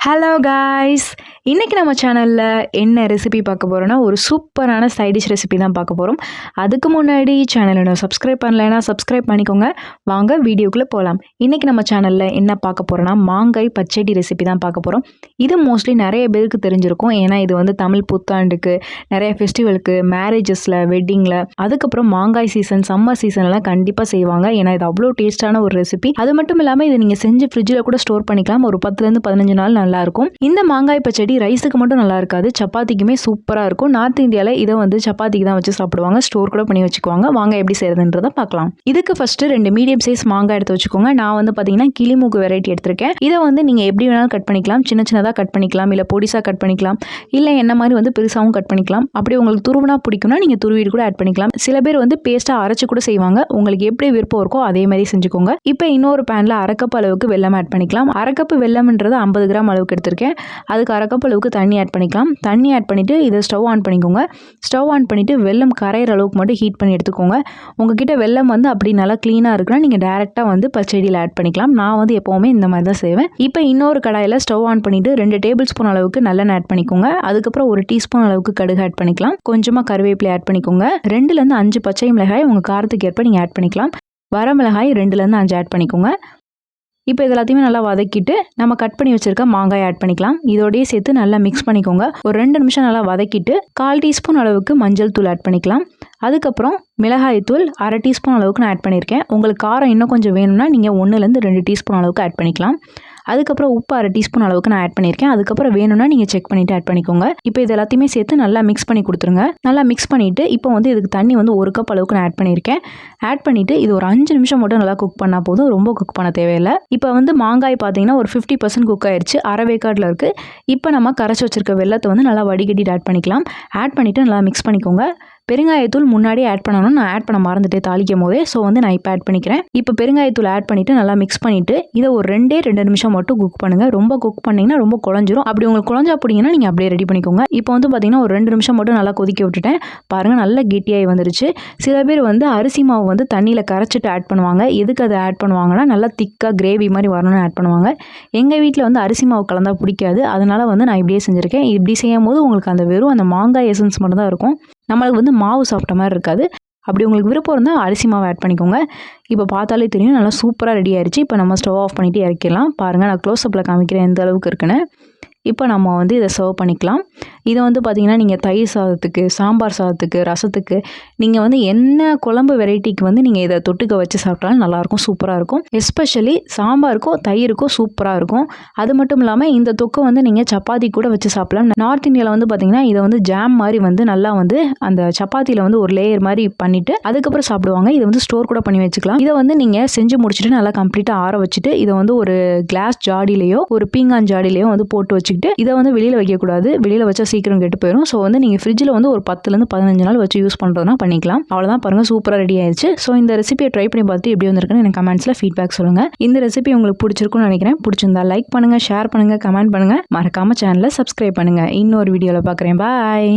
Hello guys, இன்றைக்கி நம்ம சேனலில் என்ன ரெசிபி பார்க்க போகிறோன்னா ஒரு சூப்பரான சைட் டிஷ் ரெசிபி தான் பார்க்க போகிறோம். அதுக்கு முன்னாடி சேனலை சப்ஸ்கிரைப் பண்ணலைன்னா சப்ஸ்கிரைப் பண்ணிக்கோங்க. வாங்க வீடியோக்குள்ளே போகலாம். இன்றைக்கி நம்ம சேனலில் என்ன பார்க்க போகிறோன்னா மாங்காய் பச்சடி ரெசிபி தான் பார்க்க போகிறோம். இது மோஸ்ட்லி நிறைய பேருக்கு தெரிஞ்சிருக்கும். ஏன்னா இது வந்து தமிழ் புத்தாண்டுக்கு, நிறைய ஃபெஸ்டிவலுக்கு, மேரேஜஸில், வெட்டிங்கில், அதுக்கப்புறம் மாங்காய் சீசன், சம்மர் சீசன்லாம் கண்டிப்பாக செய்வாங்க. ஏன்னா இது அவ்வளோ டேஸ்ட்டான ஒரு ரெசிபி. அது மட்டும் இல்லாமல் இதை நீங்கள் செஞ்சு ஃப்ரிட்ஜில் கூட ஸ்டோர் பண்ணிக்கலாம். ஒரு 10லேருந்து 15 நாள் நல்லாயிருக்கும். இந்த மாங்காய் பச்சடி ரைஸுக்கு மட்டும் நல்லா இருக்காது, சப்பாத்திக்குமே சூப்பராக இருக்கும். நார்த் இந்தியாவில் இதை வந்து சப்பாத்திக்கு தான் வச்சு சாப்பிடுவாங்க. ஸ்டோர் கூட பண்ணி வச்சுக்குவாங்க. வாங்க எப்படி செய்யறதுன்றதை பார்க்கலாம். இதுக்கு ஃபர்ஸ்ட் 2 மீடியம் சைஸ் மாங்காய் எடுத்து வச்சுக்கோங்க. நான் வந்து பார்த்தீங்கன்னா கிளிமூக்கு வெரைட்டி எடுத்திருக்கேன். இதை வந்து நீங்கள் எப்படி வேணாலும் கட் பண்ணிக்கலாம். சின்ன சின்னதாக கட் பண்ணிக்கலாம், இல்லை பொடிசாக கட் பண்ணிக்கலாம், இல்லை என்ன மாதிரி வந்து பெருசாகவும் கட் பண்ணிக்கலாம். அப்படி உங்களுக்கு துருவினா பிடிக்கும்னா நீங்கள் துருவிட்டு கூட ஆட் பண்ணிக்கலாம். சில பேர் வந்து பேஸ்ட்டாக அரைச்சு கூட செய்வாங்க. உங்களுக்கு எப்படி விருப்பம் இருக்கோ அதே மாதிரி செஞ்சுக்கோங்க. இப்போ இன்னொரு பேனில் 1/2 கப் அளவுக்கு வெல்லம் ஆட் பண்ணிக்கலாம். 1/2 கப் வெல்லம்ன்றது 50 கிராம் அளவுக்கு எடுத்திருக்கேன். அதுக்கு 1/2 கப் அளவுக்கு தண்ணி ஆட் பண்ணிக்கலாம். தண்ணி ஆட் பண்ணிவிட்டு இதை ஸ்டவ் ஆன் பண்ணிக்கோங்க. ஸ்டவ் ஆன் பண்ணிவிட்டு வெல்லம் கரையிற அளவுக்கு மட்டும் ஹீட் பண்ணி எடுத்துக்கோங்க. உங்ககிட்ட வெல்லம் வந்து அப்படி நல்லா க்ளீனாக இருக்குன்னா நீங்கள் டேரெக்டாக வந்து பச்சடியில் ஆட் பண்ணிக்கலாம். நான் வந்து எப்போவுமே இந்த மாதிரி தான் செய்வேன். இப்போ இன்னொரு கடாயில் ஸ்டவ் ஆன் பண்ணிவிட்டு 2 டேபிள் ஸ்பூன் அளவுக்கு நல்லெண்ணெய் ஆட் பண்ணிக்கோங்க. அதுக்கப்புறம் 1 டீஸ்பூன் அளவுக்கு கடுகு ஆட் பண்ணிக்கலாம். கொஞ்சமாக கருவேப்பிலை ஆட் பண்ணிக்கோங்க. 2லேருந்து 5 பச்சை மிளகாய் உங்கள் காரத்துக்கு ஏற்ப நீங்கள் ஆட் பண்ணிக்கலாம். வரமிளகாய் 2லேருந்து 5 ஆட் பண்ணிக்கோங்க. இப்போ இது எல்லாத்தையுமே நல்லா வதக்கிட்டு நம்ம கட் பண்ணி வச்சிருக்க மாங்காய் ஆட் பண்ணிக்கலாம். இதோடய சேர்த்து நல்லா மிக்ஸ் பண்ணிக்கோங்க. ஒரு 2 நிமிஷம் நல்லா வதக்கிட்டு 1/4 டீஸ்பூன் அளவுக்கு மஞ்சள் தூள் ஆட் பண்ணிக்கலாம். அதுக்கப்புறம் மிளகாய் தூள் 1/2 டீஸ்பூன் அளவுக்கு நான் ஆட் பண்ணியிருக்கேன். உங்களுக்கு காரம் இன்னும் கொஞ்சம் வேணும்னா நீங்கள் 1லேருந்து 2 டீஸ்பூன் அளவுக்கு ஆட் பண்ணிக்கலாம். அதுக்கப்புறம் உப்பு 1/2 டீஸ்பூன் அளவுக்கு நான் ஆட் பண்ணியிருக்கேன். அதுக்கப்புறம் வேணும்னா நீங்கள் செக் பண்ணிவிட்டு ஆட் பண்ணிக்கோங்க. இப்போ இது எல்லாத்தையுமே சேர்த்து நல்லா மிக்ஸ் பண்ணி கொடுத்துருங்க. நல்லா மிக்ஸ் பண்ணிவிட்டு இப்போ வந்து இதுக்கு தண்ணி வந்து 1 கப் அளவுக்கு நான் ஆட் பண்ணியிருக்கேன். ஆட் பண்ணிவிட்டு இது ஒரு 5 நிமிஷம் மட்டும் நல்லா குக் பண்ணால் போதும். ரொம்ப குக் பண்ண தேவையில்லை. இப்போ வந்து மாங்காய் பார்த்தீங்கன்னா ஒரு 50% குக் ஆயிடுச்சு. அரை வேக்காட்டில் இருக்குது. இப்போ நம்ம கரைச்சி வச்சிருக்க வெல்லத்தை வந்து நல்லா வடிகட்டிட்டு ஆட் பண்ணிக்கலாம். ஆட் பண்ணிவிட்டு நல்லா மிக்ஸ் பண்ணிக்கோங்க. பெருங்காயத்தூள் முன்னாடியே ஆட் பண்ணணும். நான் ஆட் பண்ண மறந்துட்டேன் தாளிக்கும் போதே. ஸோ வந்து நான் இப்போ ஆட் பண்ணிக்கிறேன். இப்போ பெருங்காயத்தூள் ஆட் பண்ணிவிட்டு நல்லா மிக்ஸ் பண்ணிவிட்டு இதை ஒரு 2 நிமிஷம் மட்டும் குக் பண்ணுங்கள். ரொம்ப குக் பண்ணிங்கன்னா ரொம்ப குழஞ்சிரும். அப்படி உங்களுக்கு குழஞ்சா பிடிங்கன்னா நீங்கள் அப்படியே ரெடி பண்ணிக்கோங்க. இப்போ வந்து பார்த்தீங்கன்னா ஒரு 2 நிமிஷம் மட்டும் நல்லா கொதிக்க விட்டுட்டேன். பாருங்கள் நல்லா கெட்டியாகி வந்துருச்சு. சில பேர் வந்து அரிசி மாவு வந்து தண்ணியில் கரைச்சிட்டு ஆட் பண்ணுவாங்க. எதுக்கு அதை ஆட் பண்ணுவாங்கன்னா நல்லா திக்காக கிரேவி மாதிரி வரணும்னு ஆட் பண்ணுவாங்க. எங்கள் வீட்டில் வந்து அரிசி மாவு கலந்தால் பிடிக்காது. அதனால் வந்து நான் இப்படியே செஞ்சுருக்கேன். இப்படி செய்யும் போது உங்களுக்கு அந்த வெறும் அந்த மாங்காய் எசன்ஸ் மட்டும் தான் இருக்கும். நம்மளுக்கு வந்து மாவு சாப்பிட்ட மாதிரி இருக்காது. அப்படி உங்களுக்கு விருப்பம் இருந்தால் அரிசி மாவு ஆட் பண்ணிக்கோங்க. இப்போ பார்த்தாலே தெரியும் நல்லா சூப்பராக ரெடி ஆயிடுச்சு. இப்போ நம்ம ஸ்டவ் ஆஃப் பண்ணிவிட்டு இறக்கிடலாம். பாருங்கள் நான் க்ளோஸ்அப்பில் காமிக்கிறேன் எந்த அளவுக்கு இருக்குன்னு. இப்போ நம்ம வந்து இதை சர்வ் பண்ணிக்கலாம். இதை வந்து பார்த்திங்கன்னா நீங்கள் தயிர் சாதத்துக்கு, சாம்பார் சாதத்துக்கு, ரசத்துக்கு, நீங்கள் வந்து என்ன குழம்பு வெரைட்டிக்கு வந்து நீங்கள் இதை தொட்டுக்க வச்சு சாப்பிட்டாலும் நல்லாயிருக்கும், சூப்பராக இருக்கும். எஸ்பெஷலி சாம்பாருக்கும் தயிருக்கும் சூப்பராக இருக்கும். அது மட்டும் இல்லாமல் இந்த தொக்கை வந்து நீங்கள் சப்பாத்தி கூட வச்சு சாப்பிடலாம். நார்த் இந்தியாவில் வந்து பார்த்திங்கன்னா இதை வந்து ஜாம் மாதிரி வந்து நல்லா வந்து அந்த சப்பாத்தியில் வந்து ஒரு லேயர் மாதிரி பண்ணிவிட்டு அதுக்கப்புறம் சாப்பிடுவாங்க. இதை வந்து ஸ்டோர் கூட பண்ணி வச்சுக்கலாம். இதை வந்து நீங்கள் செஞ்சு முடிச்சுட்டு நல்லா கம்ப்ளீட்டாக ஆற வச்சுட்டு இதை வந்து ஒரு கிளாஸ் ஜாடிலேயோ ஒரு பீங்கான் ஜாடிலேயோ வந்து போட்டு வச்சு இதை வந்து வெளியில் வைக்கக்கூடாது. வெளியில் வச்சா சீக்கிரம் கெட்டு போயிடும். ஸோ வந்து நீங்கள் ஃப்ரிட்ஜில் வந்து ஒரு 10லேருந்து 15 நாள் வச்சு யூஸ் பண்ணுறதுனா பண்ணிக்கலாம். அவ்வளோதான், பாருங்கள் சூப்பராக ரெடி ஆயிடுச்சு. ஸோ இந்த ரெசிபியை ட்ரை பண்ணி பார்த்து எப்படி வந்திருக்குன்னு எனக்கு கமெண்ட்ஸில் ஃபீட்பேக் சொல்லுங்கள். இந்த ரெசிபி உங்களுக்கு பிடிச்சிருக்குன்னு நினைக்கிறேன். பிடிச்சிருந்தா லைக் பண்ணுங்கள், ஷேர் பண்ணுங்கள், கமெண்ட் பண்ணுங்கள். மறக்காமல் சேனலை சப்ஸ்கிரைப் பண்ணுங்கள். இன்னொரு வீடியோவில் பார்க்குறேன். பாய்.